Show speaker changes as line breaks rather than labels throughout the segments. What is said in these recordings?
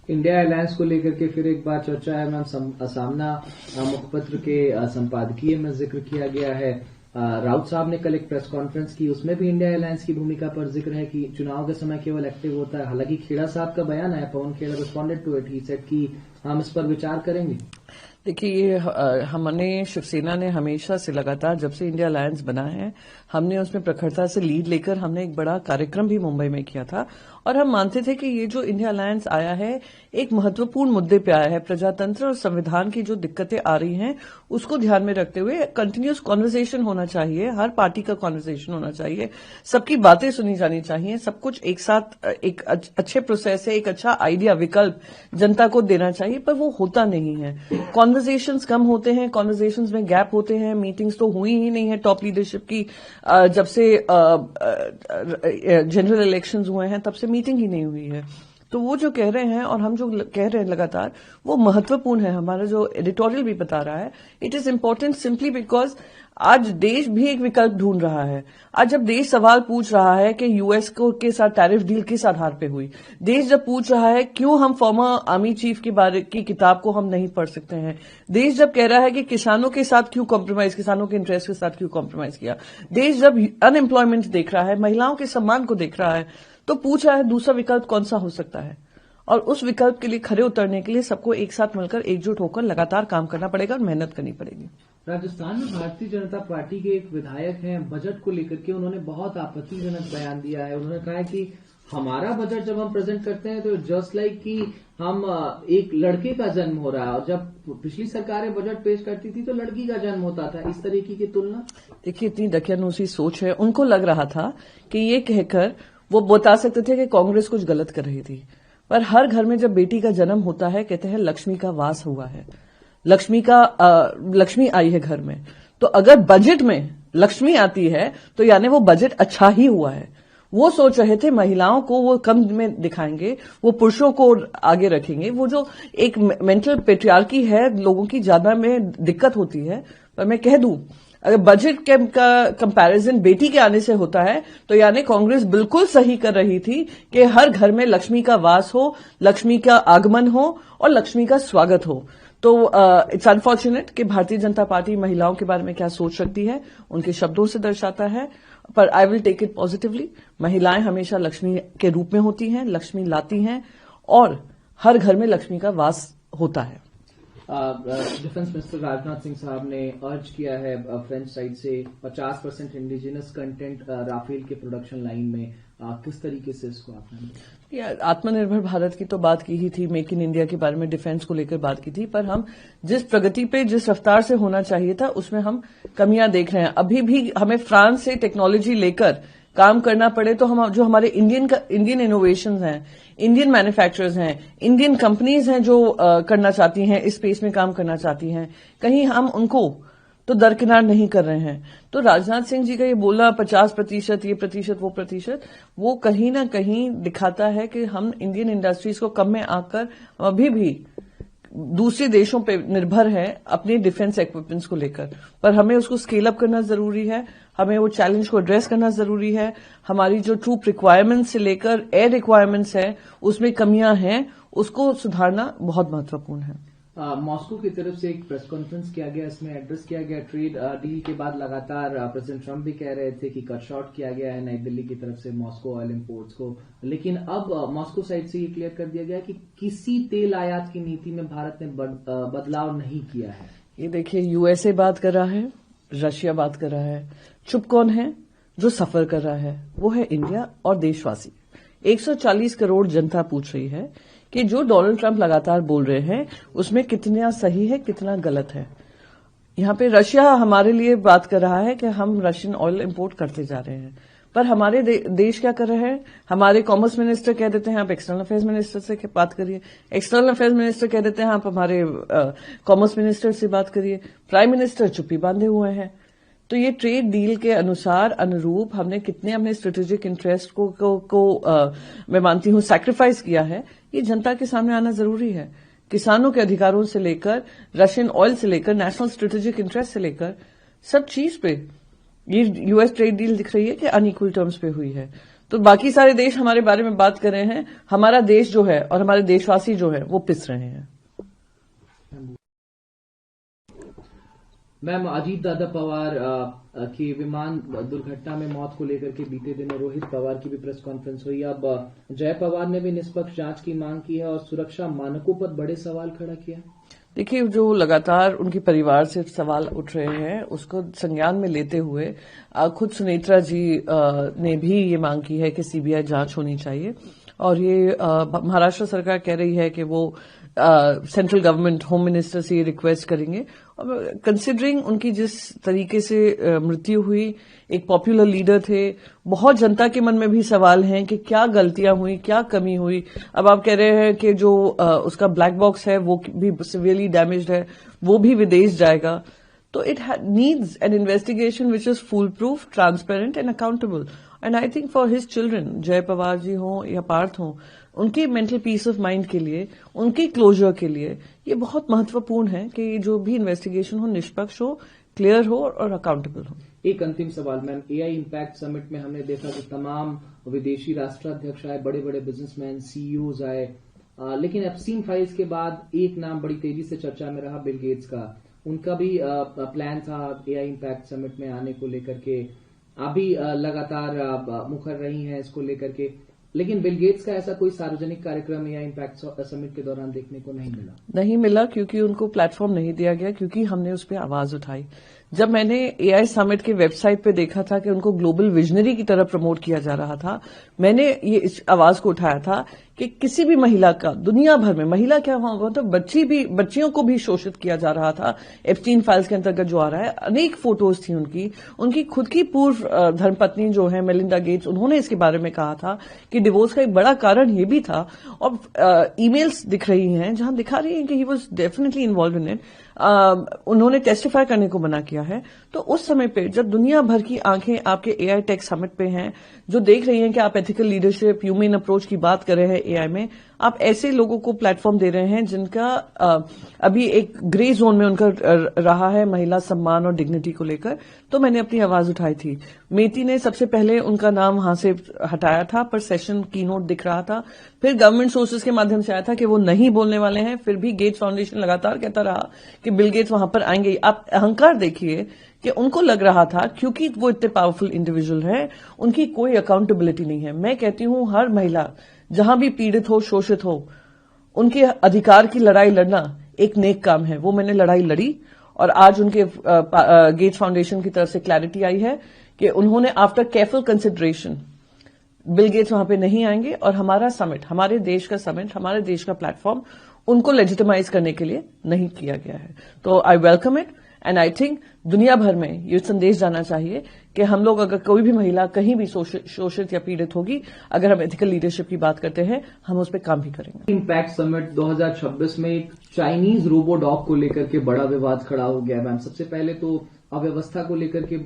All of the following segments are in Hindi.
इंडिया अलायंस को लेकर के फिर एक बार चर्चा है मैम। सामना मुखपत्र के संपादकीय में जिक्र किया गया है। राउत साहब ने कल एक प्रेस कॉन्फ्रेंस की, उसमें भी इंडिया अलायंस की भूमिका पर जिक्र है कि चुनाव के समय केवल एक्टिव होता है। हालांकि खेड़ा साहब का बयान है, Pawan Khera responded to it, he said कि हम इस पर विचार करेंगे।
देखिए, ये हमने शिवसेना ने हमेशा से लगातार जब से इंडिया अलायंस बना है, हमने उसमें प्रखरता से लीड लेकर हमने एक बड़ा कार्यक्रम भी मुंबई में किया था और हम मानते थे कि ये जो इंडिया अलायंस आया है एक महत्वपूर्ण मुद्दे पे आया है। प्रजातंत्र और संविधान की जो दिक्कतें आ रही हैं उसको ध्यान में रखते हुए कंटिन्यूस कॉन्वर्सेशन होना चाहिए, हर पार्टी का कॉन्वर्सेशन होना चाहिए, सबकी बातें सुनी जानी चाहिए, सब कुछ एक साथ एक अच्छे प्रोसेस से एक अच्छा आइडिया विकल्प जनता को देना चाहिए, पर वो होता नहीं है। कॉन्वर्सेशंस कम होते हैं, कॉन्वर्सेशंस में गैप होते हैं, मीटिंग्स तो हुई ही नहीं है टॉप लीडरशिप की। जब से जनरल इलेक्शंस हुए हैं तब से मीटिंग ही नहीं हुई है। तो वो जो कह रहे हैं और हम जो कह रहे हैं लगातार, वो महत्वपूर्ण है। हमारा जो एडिटोरियल भी बता रहा है, it is important simply because आज देश भी एक विकल्प ढूंढ रहा है। आज जब देश सवाल पूछ रहा है कि यूएस के साथ टैरिफ डील किस आधार पे हुई, देश जब पूछ रहा है क्यों हम फॉर्मर आर्मी चीफ के बारे की किताब को हम नहीं पढ़ सकते हैं, देश जब कह रहा है कि किसानों के साथ क्यों कॉम्प्रोमाइज, किसानों के इंटरेस्ट के साथ क्यों कॉम्प्रोमाइज किया, देश जब अनएम्प्लॉयमेंट देख रहा है, महिलाओं के सम्मान को देख रहा है, तो पूछ रहा है दूसरा विकल्प कौन सा हो सकता है। और उस विकल्प के लिए खरे उतरने के लिए सबको एक साथ मिलकर एकजुट होकर लगातार काम करना पड़ेगा और मेहनत करनी पड़ेगी।
राजस्थान में भारतीय जनता पार्टी के एक विधायक हैं, बजट को लेकर के उन्होंने बहुत आपत्तिजनक बयान दिया है। उन्होंने कहा है कि हमारा बजट जब हम प्रेजेंट करते हैं तो जस्ट लाइक कि हम एक लड़के का जन्म हो रहा है, और जब पिछली सरकारें बजट पेश करती थी तो लड़की का जन्म होता था। इस तरीके की तुलना,
देखिए, इतनी दकियानूसी सोच है। उनको लग रहा था कि ये कहकर वो बता सकते थे कि कांग्रेस कुछ गलत कर रही थी, पर हर घर में जब बेटी का जन्म होता है कहते हैं लक्ष्मी का वास हुआ है, लक्ष्मी आई है घर में। तो अगर बजट में लक्ष्मी आती है तो यानी वो बजट अच्छा ही हुआ है। वो सोच रहे थे महिलाओं को वो कम में दिखाएंगे, वो पुरुषों को आगे रखेंगे। वो जो एक मेंटल पेट्रियार्की है, लोगों की ज्यादा में दिक्कत होती है। पर मैं कह दूं, अगर बजट का कंपैरिजन बेटी के आने से होता है तो यानी कांग्रेस बिल्कुल सही कर रही थी कि हर घर में लक्ष्मी का वास हो, लक्ष्मी का आगमन हो और लक्ष्मी का स्वागत हो। तो इट्स अनफॉर्चुनेट कि भारतीय जनता पार्टी महिलाओं के बारे में क्या सोच सकती है, उनके शब्दों से दर्शाता है। पर I will take it positively. महिलाएं हमेशा लक्ष्मी के रूप में होती हैं, लक्ष्मी लाती हैं और हर घर में लक्ष्मी का वास होता है।
डिफेंस मिनिस्टर राजनाथ सिंह साहब ने अर्ज किया है फ्रेंच साइड से 50% इंडिजिनस कंटेंट राफेल के प्रोडक्शन लाइन में। किस तरीके से इसको आपने
आत्मनिर्भर भारत की तो बात की ही थी, मेक इन इंडिया के बारे में डिफेंस को लेकर बात की थी, पर हम जिस प्रगति पे जिस रफ्तार से होना चाहिए था उसमें हम कमियां देख रहे हैं। अभी भी हमें फ्रांस से टेक्नोलॉजी लेकर काम करना पड़े तो हम जो हमारे इंडियन इनोवेशंस हैं, इंडियन मैन्युफैक्चरर्स हैं, इंडियन कंपनीज हैं जो करना चाहती हैं, इस स्पेस में काम करना चाहती हैं, कहीं हम उनको तो दरकिनार नहीं कर रहे हैं। तो राजनाथ सिंह जी का ये बोला 50%, ये प्रतिशत, वो प्रतिशत, वो कहीं ना कहीं दिखाता है कि हम इंडियन इंडस्ट्रीज को कम में आकर अभी भी दूसरे देशों पे निर्भर है अपने डिफेंस इक्विपमेंट्स को लेकर। पर हमें उसको स्केल अप करना जरूरी है, हमें वो चैलेंज को एड्रेस करना जरूरी है। हमारी जो ट्रूप रिक्वायरमेंट्स से लेकर एयर रिक्वायरमेंट्स है उसमें कमियां हैं, उसको सुधारना बहुत महत्वपूर्ण है।
मॉस्को की तरफ से एक प्रेस कॉन्फ्रेंस किया गया, इसमें एड्रेस किया गया ट्रेड डील के बाद लगातार प्रेसिडेंट ट्रंप भी कह रहे थे कि कट शॉर्ट किया गया है नई दिल्ली की तरफ से मॉस्को ऑयल इंपोर्ट्स को, लेकिन अब मॉस्को साइड से ये क्लियर कर दिया गया कि किसी तेल आयात की नीति में भारत ने बदलाव नहीं किया है।
ये देखिए, यूएसए बात कर रहा है, रशिया बात कर रहा है, चुप कौन है? जो सफर कर रहा है वो है इंडिया और देशवासी। 140 करोड़ जनता पूछ रही है कि जो डोनाल्ड ट्रंप लगातार बोल रहे हैं उसमें कितना सही है, कितना गलत है। यहां पे रशिया हमारे लिए बात कर रहा है कि हम रशियन ऑयल इंपोर्ट करते जा रहे हैं, पर हमारे देश क्या कर रहे हैं? हमारे कॉमर्स मिनिस्टर कह देते हैं आप एक्सटर्नल अफेयर्स मिनिस्टर से बात करिए, एक्सटर्नल अफेयर्स मिनिस्टर कह देते हैं आप हमारे कॉमर्स मिनिस्टर से बात करिए, प्राइम मिनिस्टर चुप्पी बांधे हुए हैं। तो ये ट्रेड डील के अनुरूप हमने कितने अपने स्ट्रेटेजिक इंटरेस्ट को मैं मानती हूं सैक्रिफाइस किया है, ये जनता के सामने आना जरूरी है। किसानों के अधिकारों से लेकर, रशियन ऑयल से लेकर, नेशनल स्ट्रेटेजिक इंटरेस्ट से लेकर सब चीज पे ये यूएस ट्रेड डील दिख रही है कि अनइक्वल टर्म्स पे हुई है। तो बाकी सारे देश हमारे बारे में बात कर रहे हैं, हमारा देश जो है और हमारे देशवासी जो है वो पिस रहे हैं।
मैम, अजीत दादा पवार की विमान दुर्घटना में मौत को लेकर के बीते दिनों रोहित पवार की भी प्रेस कॉन्फ्रेंस हुई। अब जय पवार ने भी निष्पक्ष जांच की मांग की है और सुरक्षा मानकों पर बड़े सवाल खड़ा किया।
देखिए, जो लगातार उनके परिवार से सवाल उठ रहे हैं उसको संज्ञान में लेते हुए खुद सुनेत्रा जी ने भी ये मांग की है कि सीबीआई जांच होनी चाहिए। और ये महाराष्ट्र सरकार कह रही है कि वो सेंट्रल गवर्नमेंट होम मिनिस्टर से ये रिक्वेस्ट करेंगे। और कंसिडरिंग उनकी जिस तरीके से मृत्यु हुई, एक पॉपुलर लीडर थे, बहुत जनता के मन में भी सवाल हैं कि क्या गलतियां हुई, क्या कमी हुई। अब आप कह रहे हैं कि जो उसका ब्लैक बॉक्स है वो भी सिवियरली डैमेज्ड है, वो भी विदेश जाएगा। तो it needs an investigation which is full proof, transparent and accountable. And I think for his children, जय पवार जी हों या पार्थ हों, उनकी मेंटल पीस ऑफ माइंड के लिए, उनकी क्लोजर के लिए ये बहुत महत्वपूर्ण है कि जो भी इन्वेस्टिगेशन हो निष्पक्ष हो, क्लियर हो और अकाउंटेबल हो।
एक अंतिम सवाल मैम, एआई इम्पैक्ट समिट में हमने देखा कि तमाम विदेशी राष्ट्राध्यक्ष आए, बड़े बड़े बिजनेसमैन, सीईओज आए, लेकिन एप्स्टीन फाइल्स के बाद एक नाम बड़ी तेजी से चर्चा में रहा, बिल गेट्स का। उनका भी प्लान था एआई इम्पैक्ट समिट में आने को लेकर के। अभी लगातार मुखर रही हैं इसको लेकर के, लेकिन बिल गेट्स का ऐसा कोई सार्वजनिक कार्यक्रम या इम्पैक्ट समिट के दौरान देखने को नहीं मिला
क्योंकि उनको प्लेटफॉर्म नहीं दिया गया, क्योंकि हमने उस पर आवाज उठाई। जब मैंने एआई समिट के वेबसाइट पे देखा था कि उनको ग्लोबल विजनरी की तरह प्रमोट किया जा रहा था, मैंने ये इस आवाज को उठाया था कि किसी भी महिला का दुनिया भर में, महिला क्या होगा तो बच्चियों को भी शोषित किया जा रहा था। एप्स्टीन फाइल्स के अंतर्गत जो आ रहा है, अनेक फोटोज थी उनकी खुद की पूर्व धर्मपत्नी जो है मेलिंडा गेट्स, उन्होंने इसके बारे में कहा था कि डिवोर्स का एक बड़ा कारण ये भी था। और ईमेल्स दिख रही हैं जहां दिखा रही हैं कि he was definitely involve in it. उन्होंने टेस्टिफाई करने को मना किया है। तो उस समय पे जब दुनिया भर की आंखें आपके एआई टेक समिट पे हैं, जो देख रही हैं कि आप एथिकल लीडरशिप, ह्यूमन अप्रोच की बात कर रहे हैं एआई में, आप ऐसे लोगों को प्लेटफॉर्म दे रहे हैं जिनका अभी एक ग्रे जोन में उनका रहा है महिला सम्मान और डिग्निटी को लेकर। तो मैंने अपनी आवाज उठाई थी। मेटी ने सबसे पहले उनका नाम वहां से हटाया था, पर सेशन कीनोट दिख रहा था। फिर गवर्नमेंट सोर्सेज के माध्यम से आया था कि वो नहीं बोलने वाले हैं। फिर भी गेट्स फाउंडेशन लगातार कहता रहा कि बिल गेट्स वहां पर आएंगे। आप अहंकार देखिए कि उनको लग रहा था क्योंकि वो इतने पावरफुल इंडिविजुअल हैं, उनकी कोई अकाउंटेबिलिटी नहीं है। मैं कहती हूं हर महिला जहां भी पीड़ित हो, शोषित हो, उनके अधिकार की लड़ाई लड़ना एक नेक काम है। वो मैंने लड़ाई लड़ी और आज उनके गेट्स फाउंडेशन की तरफ से क्लैरिटी आई है कि उन्होंने after careful consideration Bill Gates वहां पे नहीं आएंगे और हमारा समिट, हमारे देश का समिट, हमारे देश का प्लेटफॉर्म उनको लेजिटिमाइज करने के लिए नहीं किया गया है। तो I welcome it and I think दुनिया भर में ये संदेश जाना चाहिए कि हम लोग अगर कोई भी महिला कहीं भी शोषित या पीड़ित होगी, अगर हम एथिकल लीडरशिप की बात करते हैं, हम उस पर काम भी करेंगे।
इम्पैक्ट समिट 2026 में एक चाइनीज रोबोडॉग को लेकर के बड़ा विवाद खड़ा हो गया। मैम, सबसे पहले तो अव्यवस्था को लेकर के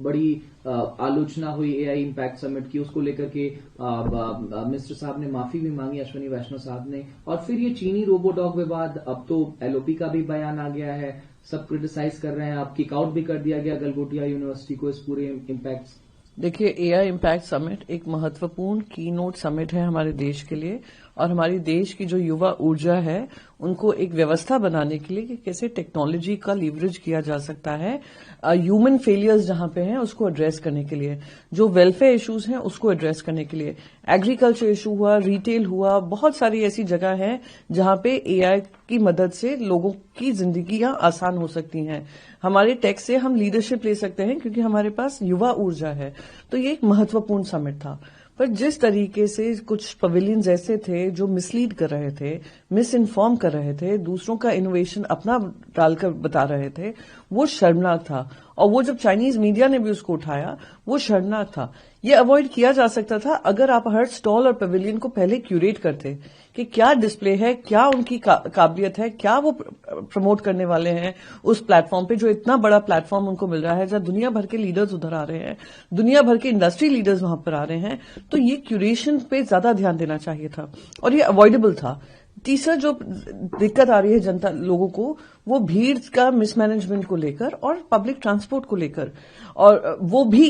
बड़ी आलोचना हुई एआई इम्पैक्ट समिट की, उसको लेकर के मिनिस्टर साहब ने माफी भी मांगी, अश्विनी वैष्णव साहब ने। और फिर ये चीनी रोबोडॉग विवाद, अब तो एलओपी का भी बयान आ गया है, सब क्रिटिसाइज कर रहे हैं। अब किक आउट भी कर दिया गया गलगोटिया यूनिवर्सिटी को इस पूरे इम्पैक्ट।
देखिए, एआई इम्पैक्ट समिट एक महत्वपूर्ण कीनोट समिट है हमारे देश के लिए और हमारे देश की जो युवा ऊर्जा है उनको एक व्यवस्था बनाने के लिए कि कैसे टेक्नोलॉजी का लीवरेज किया जा सकता है, ह्यूमन फेलियर्स जहां पे हैं उसको एड्रेस करने के लिए, जो वेलफेयर इश्यूज हैं उसको एड्रेस करने के लिए, एग्रीकल्चर इशू हुआ, रिटेल हुआ, बहुत सारी ऐसी जगह है जहां पे एआई की मदद से लोगों की जिंदगियां आसान हो सकती हैं। हमारे टेक से हम लीडरशिप ले सकते हैं क्योंकि हमारे पास युवा ऊर्जा है। तो ये एक महत्वपूर्ण समिट था। पर जिस तरीके से कुछ पवेलियंस ऐसे थे जो मिसलीड कर रहे थे, मिस इन्फॉर्म कर रहे थे, दूसरों का इनोवेशन अपना डालकर बता रहे थे, वो शर्मनाक था। और वो जब चाइनीज मीडिया ने भी उसको उठाया, वो शर्मनाक था। ये अवॉइड किया जा सकता था अगर आप हर स्टॉल और पवेलियन को पहले क्यूरेट करते कि क्या डिस्प्ले है, क्या उनकी काबिलियत है, क्या वो प्रमोट करने वाले हैं उस प्लेटफॉर्म पे, जो इतना बड़ा प्लेटफॉर्म उनको मिल रहा है, जहां दुनिया भर के लीडर्स उधर आ रहे हैं, दुनिया भर के इंडस्ट्री लीडर्स वहां पर आ रहे हैं। तो ये क्यूरेशन पे ज्यादा ध्यान देना चाहिए था और ये अवॉइडेबल था। तीसरा जो दिक्कत आ रही है जनता लोगों को, वो भीड़ का मिसमैनेजमेंट को लेकर और पब्लिक ट्रांसपोर्ट को लेकर, और वो भी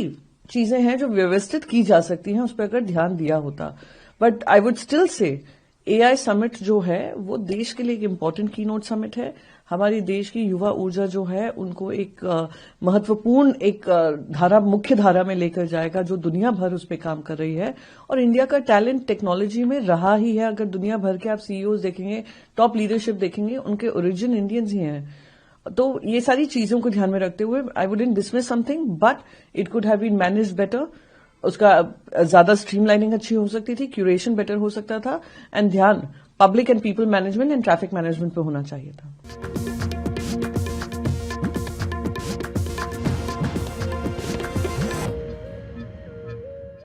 चीजें हैं जो व्यवस्थित की जा सकती हैं, उस पर अगर ध्यान दिया होता। But I would still say AI summit जो है वो देश के लिए एक इम्पोर्टेंट की नोट समिट है। हमारी देश की युवा ऊर्जा जो है उनको एक महत्वपूर्ण एक मुख्य धारा में लेकर जाएगा जो दुनिया भर उस पर काम कर रही है। और इंडिया का टैलेंट टेक्नोलॉजी में रहा ही है। अगर दुनिया भर के आप सीईओज देखेंगे, टॉप लीडरशिप देखेंगे, उनके ओरिजिन इंडियंस ही हैं। तो ये सारी चीजों को ध्यान में रखते हुए I wouldn't dismiss something, but it could have been managed better. उसका ज्यादा स्ट्रीमलाइनिंग अच्छी हो सकती थी, क्यूरेशन बेटर हो सकता था, एंड ध्यान public and people management and traffic management पे होना चाहिए था।